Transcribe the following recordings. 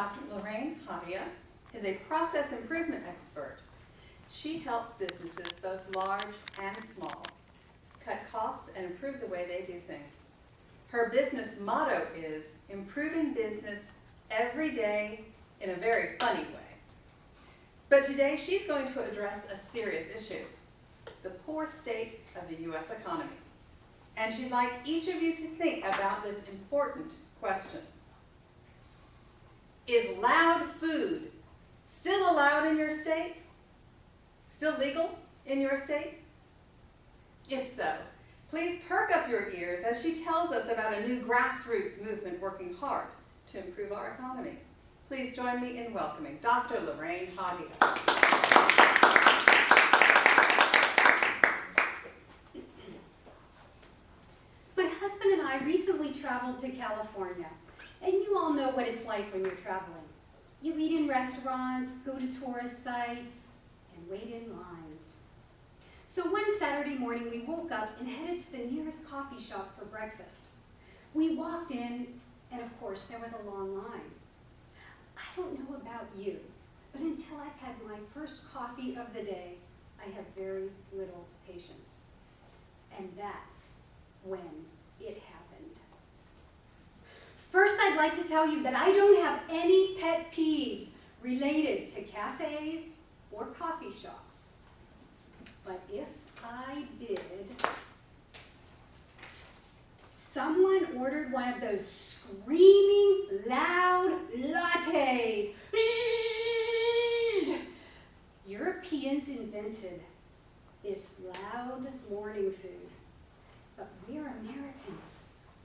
Dr. Lorraine Haataia is a process improvement expert. She helps businesses, both large and small, cut costs and improve the way they do things. Her business motto is improving business every day in a very funny way. But today she's going to address a serious issue, the poor state of the U.S. economy. And she'd like each of you to think about this important question. Is loud food still allowed in your state? Still legal in your state? If so, please perk up your ears as she tells us about a new grassroots movement working hard to improve our economy. Please join me in welcoming Dr. Lorraine Haataia. My husband and I recently traveled to California, and you all know what it's like when you're traveling. You eat in restaurants, go to tourist sites, and wait in lines. So one Saturday morning, we woke up and headed to the nearest coffee shop for breakfast. We walked in, and of course, there was a long line. I don't know about you, but until I've had my first coffee of the day, I have very little patience. And that's when it happened. First, I'd like to tell you that I don't have any pet peeves related to cafes or coffee shops. But if I did, someone ordered one of those screaming, loud lattes. Europeans invented this loud morning food. But we're Americans.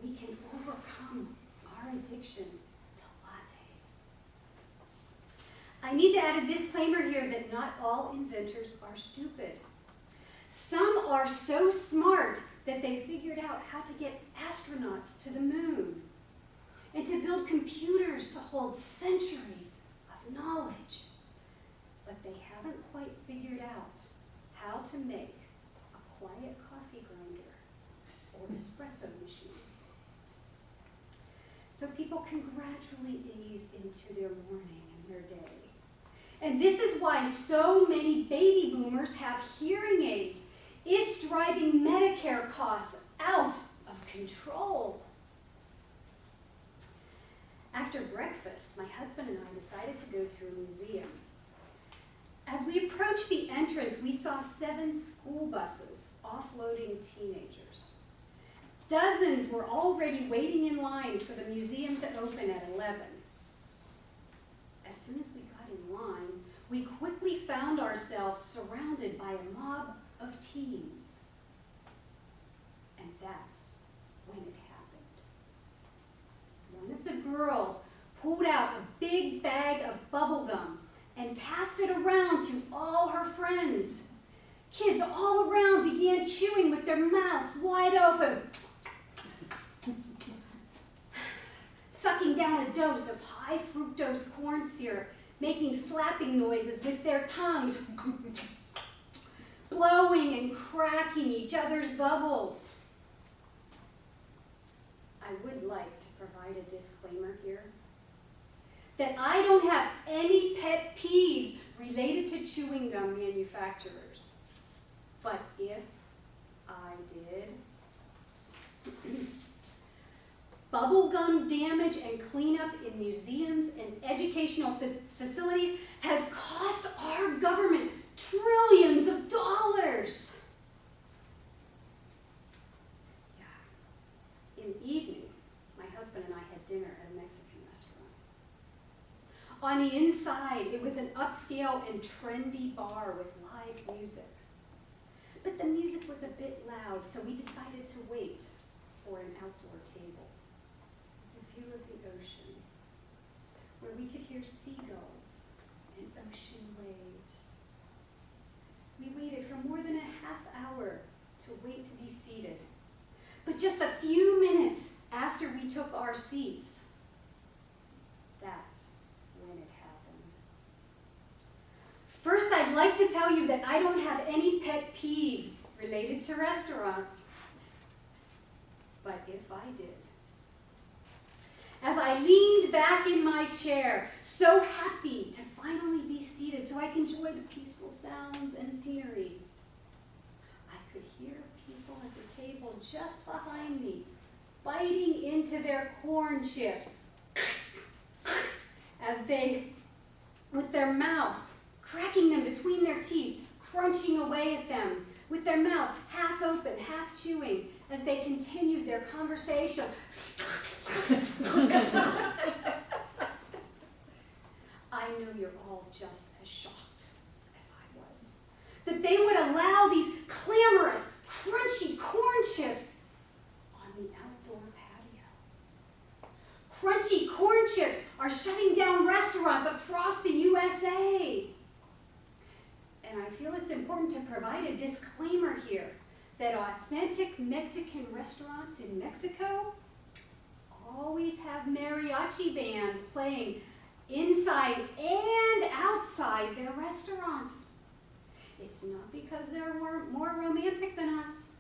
We can overcome our addiction to lattes. I need to add a disclaimer here that not all inventors are stupid. Some are so smart that they figured out how to get astronauts to the moon and to build computers to hold centuries of knowledge. But they haven't quite figured out how to make a quiet coffee grinder or espresso machine. So people can gradually ease into their morning and their day. And this is why so many baby boomers have hearing aids. It's driving Medicare costs out of control. After breakfast, my husband and I decided to go to a museum. As we approached the entrance, we saw 7 school buses offloading teenagers. Dozens were already waiting in line for the museum to open at 11. As soon as we got in line, we quickly found ourselves surrounded by a mob of teens. And that's when it happened. One of the girls pulled out a big bag of bubble gum and passed it around to all her friends. Kids all around began chewing with their mouths wide open, sucking down a dose of high fructose corn syrup, making slapping noises with their tongues, blowing and cracking each other's bubbles. I would like to provide a disclaimer here that I don't have any pet peeves related to chewing gum manufacturers. But if I did, bubblegum damage and cleanup in museums and educational facilities has cost our government trillions of dollars. Yeah. In the evening, my husband and I had dinner at a Mexican restaurant. On the inside, it was an upscale and trendy bar with live music. But the music was a bit loud, so we decided to wait for an outdoor table with a view of the ocean, where we could hear seagulls and ocean waves. We waited for more than a half hour to wait to be seated. But just a few minutes after we took our seats, that's when it happened. First, I'd like to tell you that I don't have any pet peeves related to restaurants. But if I did, as I leaned back in my chair, so happy to finally be seated so I can enjoy the peaceful sounds and scenery. I could hear people at the table just behind me biting into their corn chips as they, with their mouths, cracking them between their teeth, crunching away at them, with their mouths half open, half chewing, as they continued their conversation. I know you're all just as shocked as I was, that they would allow these clamorous, crunchy corn chips on the outdoor patio. Crunchy corn chips are shutting down restaurants across the USA. And I feel it's important to provide a disclaimer here that authentic Mexican restaurants in Mexico always have mariachi bands playing inside and outside their restaurants. It's not because they're more romantic than us.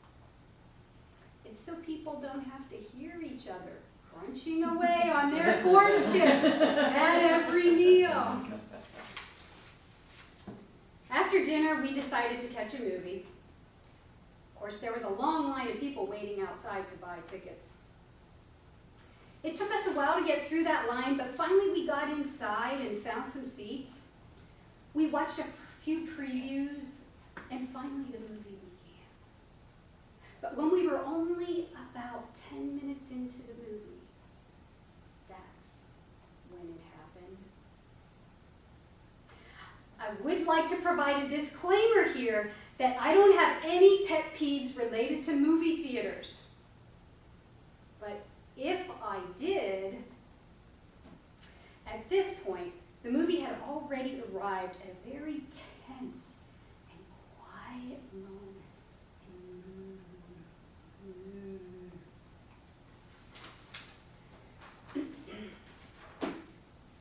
It's so people don't have to hear each other crunching away on their corn chips at every meal. After dinner, we decided to catch a movie. Of course, there was a long line of people waiting outside to buy tickets. It took us a while to get through that line, but finally we got inside and found some seats. We watched a few previews, and finally the movie began. But when we were only about 10 minutes into the movie, that's when it happened. I would like to provide a disclaimer here that I don't have any pet peeves related to movie theaters. But if I did, at this point, the movie had already arrived at a very tense and quiet moment.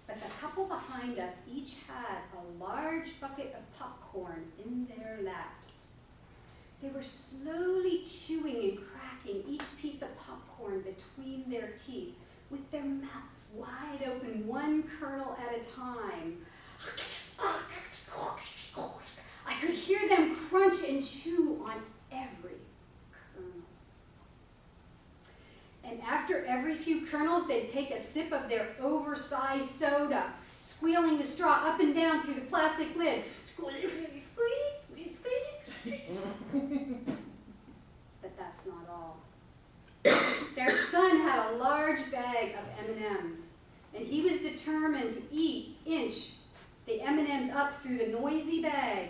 But the couple behind us each had a large bucket of popcorn in their laps. They were slowly chewing and cracking each piece of popcorn between their teeth, with their mouths wide open, one kernel at a time. I could hear them crunch and chew on every kernel. And after every few kernels, they'd take a sip of their oversized soda, squealing the straw up and down through the plastic lid. Squeeze, squeeze, squeeze, squeeze. But that's not all. Their son had a large bag of M&Ms, and he was determined to inch the M&Ms up through the noisy bag,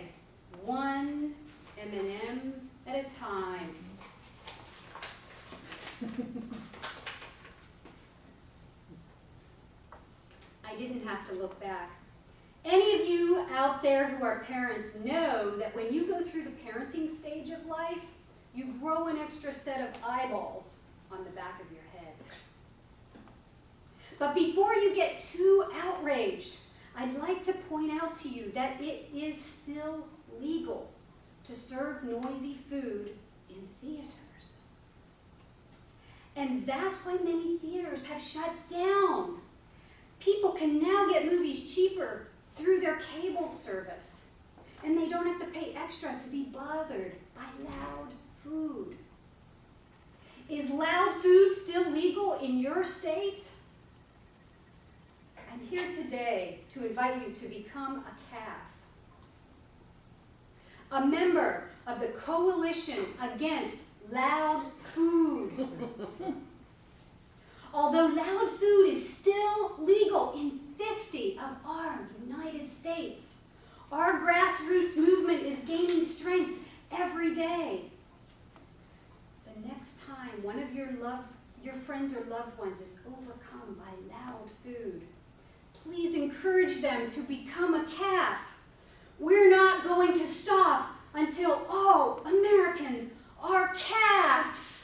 one M&M at a time. I didn't have to look back. Any of you out there who are parents know that when you go through the parenting stage of life, you grow an extra set of eyeballs on the back of your head. But before you get too outraged, I'd like to point out to you that it is still legal to serve noisy food in theaters. And that's why many theaters have shut down. People can now get movies cheaper through their cable service, and they don't have to pay extra to be bothered by loud food. Is loud food still legal in your state? I'm here today to invite you to become a CAF, a member of the Coalition Against Loud Food. Although loud food is still legal in 50 of our United States, our grassroots movement is gaining strength every day. The next time one of your friends or loved ones is overcome by loud food, please encourage them to become a CAF. We're not going to stop until all Americans are CAFs.